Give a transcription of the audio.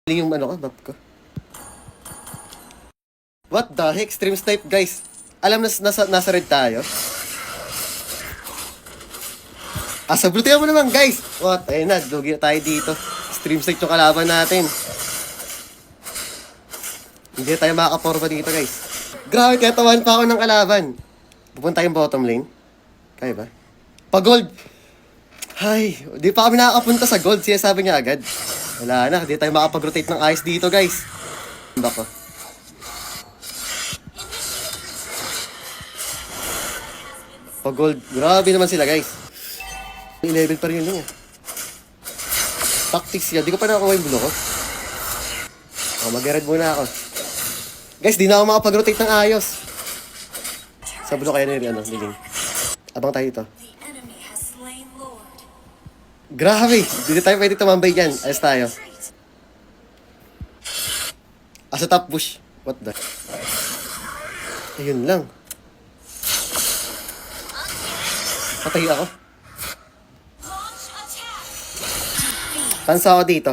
Yung ano ko, buff ko. What the heck? Stream snipe, guys. Alam na nasa red tayo. Sa blue tayo mo naman, guys. What? Ayun na, dugi na tayo dito. Stream snipe yung kalaban natin. Hindi na tayo makakaporma dito, guys. Grabe, kaya tawan pa ako ng kalaban. Pupunta yung bottom lane. Kaya ba? Pa-gold. Ay, di pa kami nakakapunta sa gold. Sinasabi niya agad. Wala na, di tayo makapag-rotate ng ice dito, guys. Bako. Pa-gold. Grabe naman sila, guys. 11 pa rin yun, Tactics yan. Di ko pa nakakuha yung bulo ko. Mag-red muna ako. Guys, di na ako makapag-rotate ng ayos. Sa bulo kaya na liling. Abang tayo ito. Grabe! Hindi tayo pwede tumambay dyan. Ayos tayo. Sa top bush. What the? Ayun lang. Patay ako. Tansa ako dito.